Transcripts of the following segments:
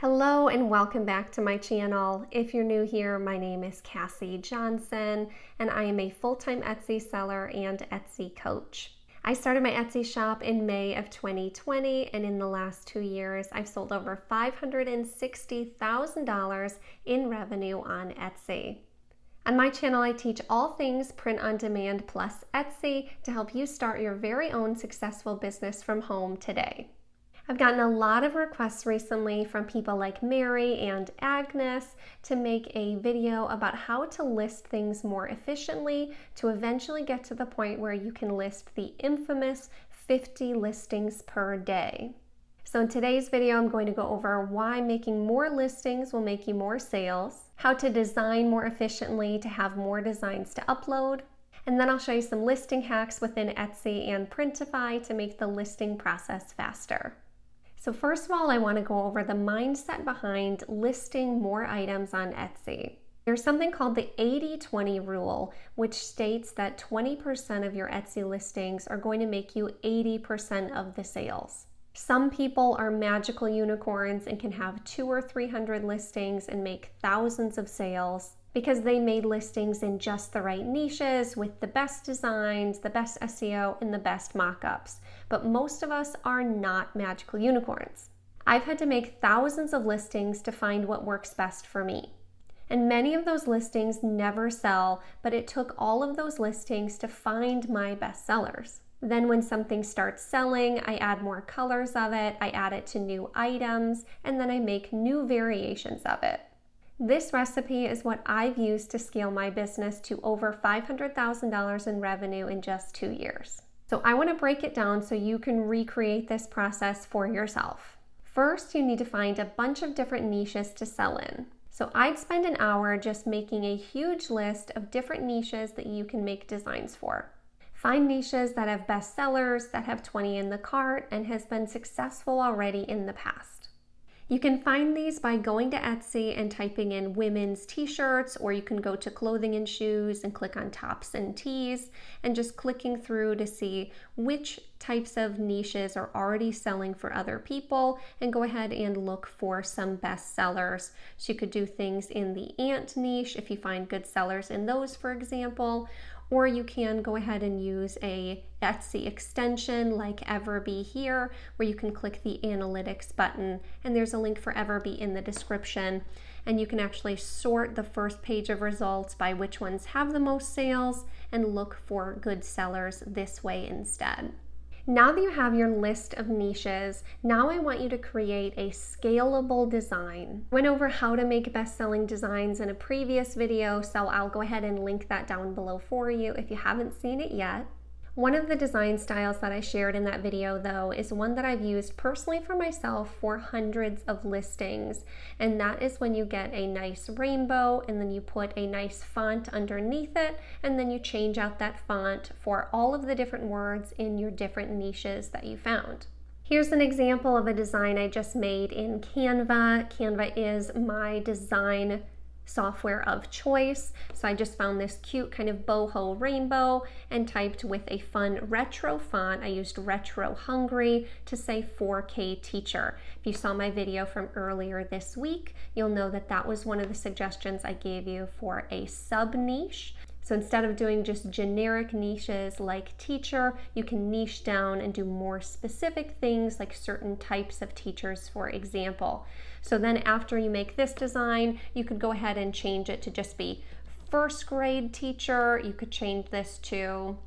Hello and welcome back to my channel. If you're new here, my name is Cassie Johnson and I am a full-time Etsy seller and Etsy coach. I started my Etsy shop in May of 2020 and in the last 2 years I've sold over $560,000 in revenue on Etsy. On my channel I teach all things print on demand plus Etsy to help you start your very own successful business from home today. I've gotten a lot of requests recently from people like Mary and Agnes to make a video about how to list things more efficiently to eventually get to the point where you can list the infamous 50 listings per day. So in today's video, I'm going to go over why making more listings will make you more sales, how to design more efficiently to have more designs to upload, and then I'll show you some listing hacks within Etsy and Printify to make the listing process faster. So first of all, I want to go over the mindset behind listing more items on Etsy. There's something called the 80-20 rule, which states that 20% of your Etsy listings are going to make you 80% of the sales. Some people are magical unicorns and can have 200 or 300 listings and make thousands of sales because they made listings in just the right niches with the best designs, the best SEO, and the best mock-ups. But most of us are not magical unicorns. I've had to make thousands of listings to find what works best for me. And many of those listings never sell, but it took all of those listings to find my best sellers. Then when something starts selling, I add more colors of it, I add it to new items, and then I make new variations of it. This recipe is what I've used to scale my business to over $500,000 in revenue in just 2 years. So I want to break it down so you can recreate this process for yourself. First, you need to find a bunch of different niches to sell in. So I'd spend an hour just making a huge list of different niches that you can make designs for. Find niches that have bestsellers, that have 20 in the cart, and has been successful already in the past. You can find these by going to Etsy and typing in women's t-shirts, or you can go to clothing and shoes and click on tops and tees and just clicking through to see which types of niches are already selling for other people and go ahead and look for some best sellers. So you could do things in the ant niche if you find good sellers in those, for example, or you can go ahead and use a Etsy extension like Everbee here, where you can click the analytics button, and there's a link for Everbee in the description, and you can actually sort the first page of results by which ones have the most sales and look for good sellers this way instead. Now that you have your list of niches, now I want you to create a scalable design. I went over how to make best-selling designs in a previous video, so I'll go ahead and link that down below for you if you haven't seen it yet. One of the design styles that I shared in that video, though, is one that I've used personally for myself for hundreds of listings, and that is when you get a nice rainbow and then you put a nice font underneath it, and then you change out that font for all of the different words in your different niches that you found. Here's an example of a design I just made in Canva. Canva is my design software of choice. So I just found this cute kind of boho rainbow and typed with a fun retro font. I used Retro Hungry to say 4K teacher. If you saw my video from earlier this week, you'll know that that was one of the suggestions I gave you for a sub niche. So instead of doing just generic niches like teacher, you can niche down and do more specific things like certain types of teachers, for example. So then after you make this design, you could go ahead and change it to just be first grade teacher. You could change this to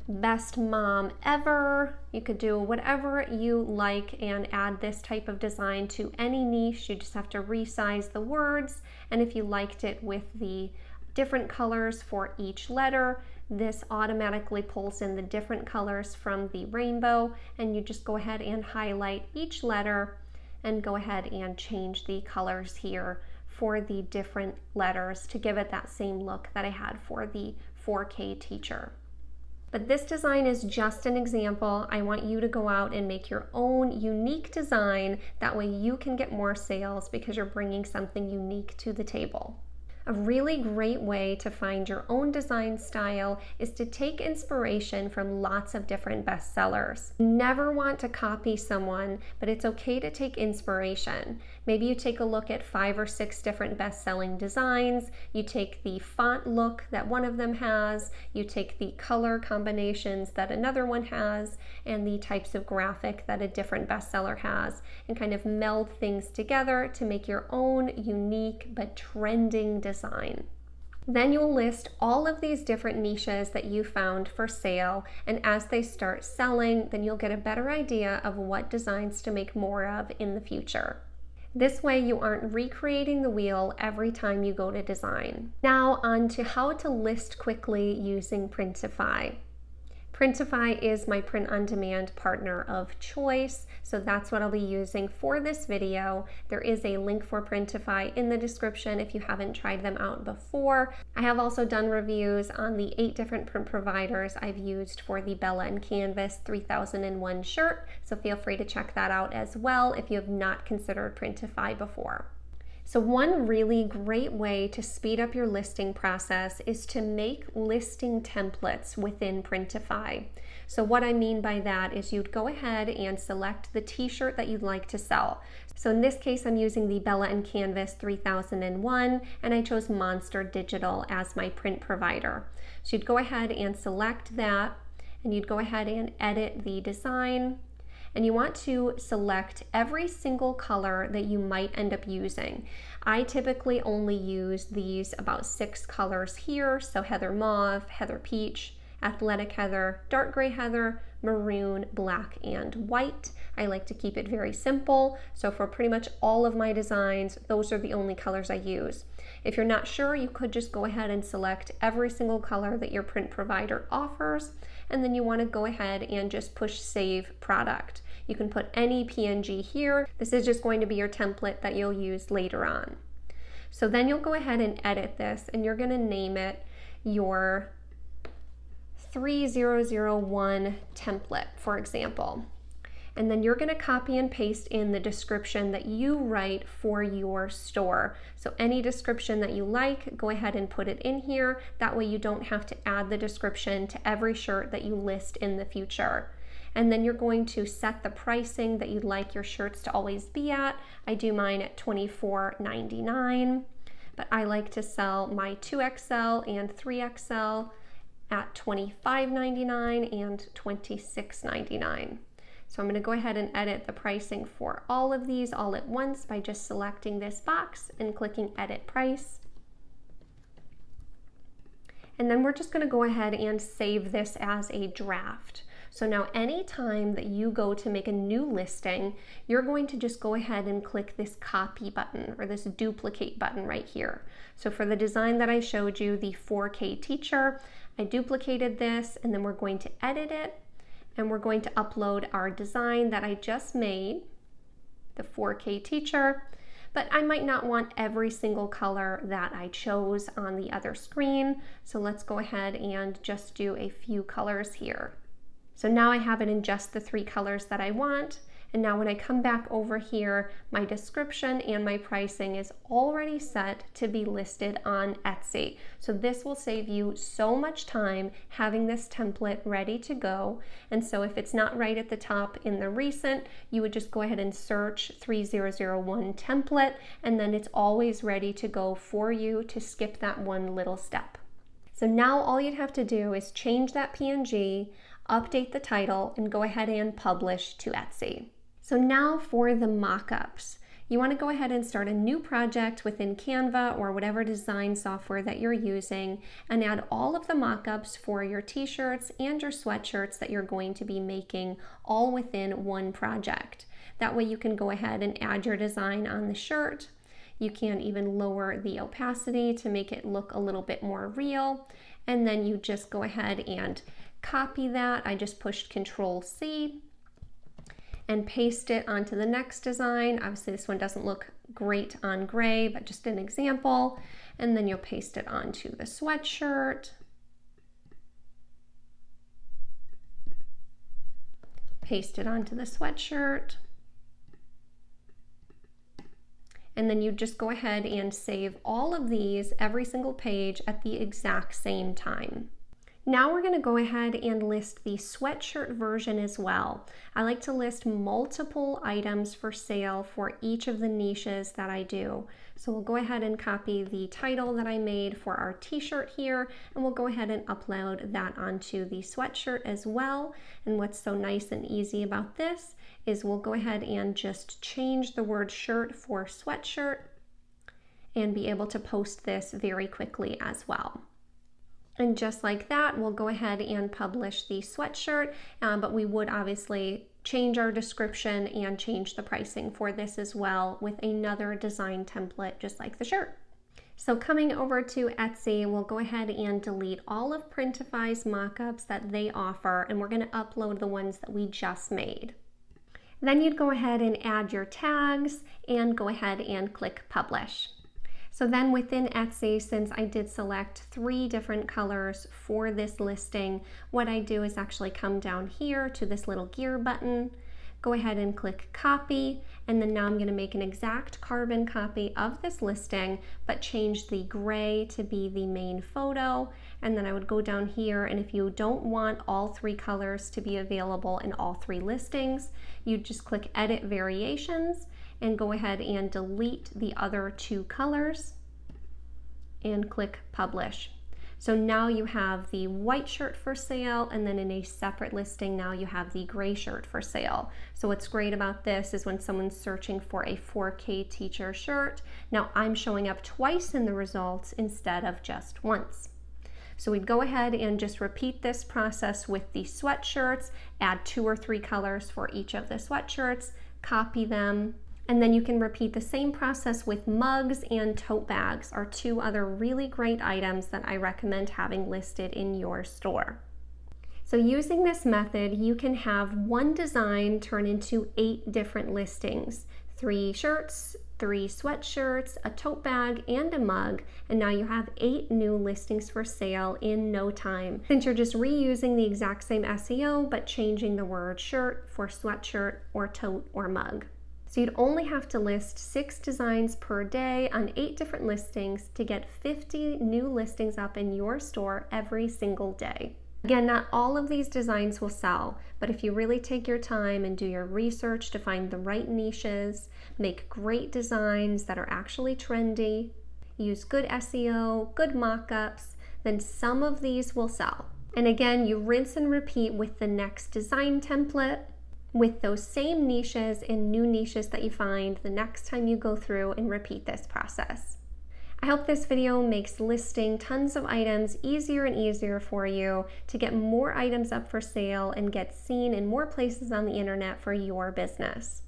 best mom ever. You could do whatever you like and add this type of design to any niche. You just have to resize the words, and if you liked it with the different colors for each letter, this automatically pulls in the different colors from the rainbow, and you just go ahead and highlight each letter and go ahead and change the colors here for the different letters to give it that same look that I had for the 4K teacher. But this design is just an example. I want you to go out and make your own unique design. That way you can get more sales because you're bringing something unique to the table. A really great way to find your own design style is to take inspiration from lots of different bestsellers. You never want to copy someone, but it's okay to take inspiration. Maybe you take a look at 5 or 6 different best-selling designs, you take the font look that one of them has, you take the color combinations that another one has, and the types of graphic that a different bestseller has, and kind of meld things together to make your own unique but trending design. Then you'll list all of these different niches that you found for sale, and as they start selling, then you'll get a better idea of what designs to make more of in the future. This way you aren't recreating the wheel every time you go to design. Now on to how to list quickly using Printify. Printify is my print-on-demand partner of choice, so that's what I'll be using for this video. There is a link for Printify in the description if you haven't tried them out before. I have also done reviews on the 8 different print providers I've used for the 𝗗𝗓𝗏𝗧 𝗖𝗢𝗏𝗏 shirt, so feel free to check that out as well if you have not considered Printify before. So one really great way to speed up your listing process is to make listing templates within Printify. So what I mean by that is you'd go ahead and select the t-shirt that you'd like to sell. So in this case, I'm using the 𝗗𝗓𝗏𝗧 𝗖𝗢𝗏𝗏, and I chose Monster Digital as my print provider. So you'd go ahead and select that, and you'd go ahead and edit the design. And you want to select every single color that you might end up using. I typically only use these about 6 colors here, so heather mauve, heather peach, athletic heather, dark gray heather, maroon, black, and white. I like to keep it very simple, so for pretty much all of my designs, those are the only colors I use. If you're not sure, you could just go ahead and select every single color that your print provider offers, and then you want to go ahead and just push Save Product. You can put any PNG here. This is just going to be your template that you'll use later on. So then you'll go ahead and edit this, and you're going to name it your 3001 template, for example. And then you're going to copy and paste in the description that you write for your store. So any description that you like, go ahead and put it in here. That way you don't have to add the description to every shirt that you list in the future. And then you're going to set the pricing that you'd like your shirts to always be at. I do mine at $24.99, but I like to sell my 2XL and 3XL at $25.99 and $26.99. So I'm going to go ahead and edit the pricing for all of these all at once by just selecting this box and clicking Edit Price. And then we're just going to go ahead and save this as a draft. So now anytime that you go to make a new listing, you're going to just go ahead and click this copy button or this duplicate button right here. So for the design that I showed you, the 4K teacher, I duplicated this, and then we're going to edit it, and we're going to upload our design that I just made, the 4K teacher, but I might not want every single color that I chose on the other screen. So let's go ahead and just do a few colors here. So now I have it in just the 3 colors that I want. And now when I come back over here, my description and my pricing is already set to be listed on Etsy. So this will save you so much time having this template ready to go. And so if it's not right at the top in the recent, you would just go ahead and search 3001 template, and then it's always ready to go for you to skip that one little step. So now all you'd have to do is change that PNG, update the title, and go ahead and publish to Etsy. So now for the mock-ups. You want to go ahead and start a new project within Canva or whatever design software that you're using, and add all of the mock-ups for your t-shirts and your sweatshirts that you're going to be making all within one project. That way you can go ahead and add your design on the shirt. You can even lower the opacity to make it look a little bit more real, and then you just go ahead and copy that. I just pushed Control-C and paste it onto the next design. Obviously this one doesn't look great on gray, but just an example. And then you'll paste it onto the sweatshirt. Paste it onto the sweatshirt. And then you just go ahead and save all of these, every single page, at the exact same time. Now we're going to go ahead and list the sweatshirt version as well. I like to list multiple items for sale for each of the niches that I do. So we'll go ahead and copy the title that I made for our t-shirt here, and we'll go ahead and upload that onto the sweatshirt as well. And what's so nice and easy about this is we'll go ahead and just change the word shirt for sweatshirt and be able to post this very quickly as well. And just like that, we'll go ahead and publish the sweatshirt, but we would obviously change our description and change the pricing for this as well with another design template just like the shirt. So coming over to Etsy, we'll go ahead and delete all of Printify's mockups that they offer, and we're going to upload the ones that we just made. Then you'd go ahead and add your tags and go ahead and click publish. So then within Etsy, since I did select 3 different colors for this listing, what I do is actually come down here to this little gear button, go ahead and click copy, and then now I'm going to make an exact carbon copy of this listing, but change the gray to be the main photo. And then I would go down here, and if you don't want all 3 colors to be available in all 3 listings, you just click edit variations and go ahead and delete the other 2 colors and click publish. So now you have the white shirt for sale, and then in a separate listing now you have the gray shirt for sale. So what's great about this is when someone's searching for a 4K teacher shirt, now I'm showing up twice in the results instead of just once. So we'd go ahead and just repeat this process with the sweatshirts, add 2 or 3 colors for each of the sweatshirts, copy them, and then you can repeat the same process with mugs and tote bags are 2 other really great items that I recommend having listed in your store. So using this method, you can have one design turn into 8 different listings, 3 shirts, 3 sweatshirts, a tote bag, and a mug, and now you have 8 new listings for sale in no time, since you're just reusing the exact same SEO but changing the word shirt for sweatshirt or tote or mug. So you'd only have to list 6 designs per day on 8 different listings to get 50 new listings up in your store every single day. Again, not all of these designs will sell, but if you really take your time and do your research to find the right niches, make great designs that are actually trendy, use good SEO, good mock-ups, then some of these will sell. And again, you rinse and repeat with the next design template, with those same niches and new niches that you find the next time you go through and repeat this process. I hope this video makes listing tons of items easier and easier for you to get more items up for sale and get seen in more places on the internet for your business.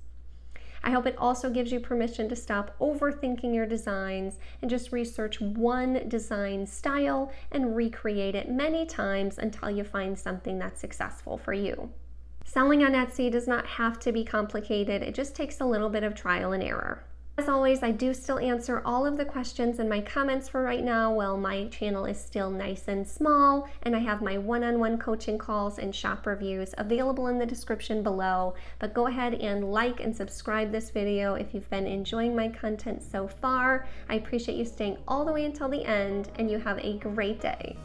I hope it also gives you permission to stop overthinking your designs and just research one design style and recreate it many times until you find something that's successful for you. Selling on Etsy does not have to be complicated, it just takes a little bit of trial and error. As always, I do still answer all of the questions in my comments for right now while my channel is still nice and small, and I have my one-on-one coaching calls and shop reviews available in the description below. But go ahead and like and subscribe this video if you've been enjoying my content so far. I appreciate you staying all the way until the end, and you have a great day.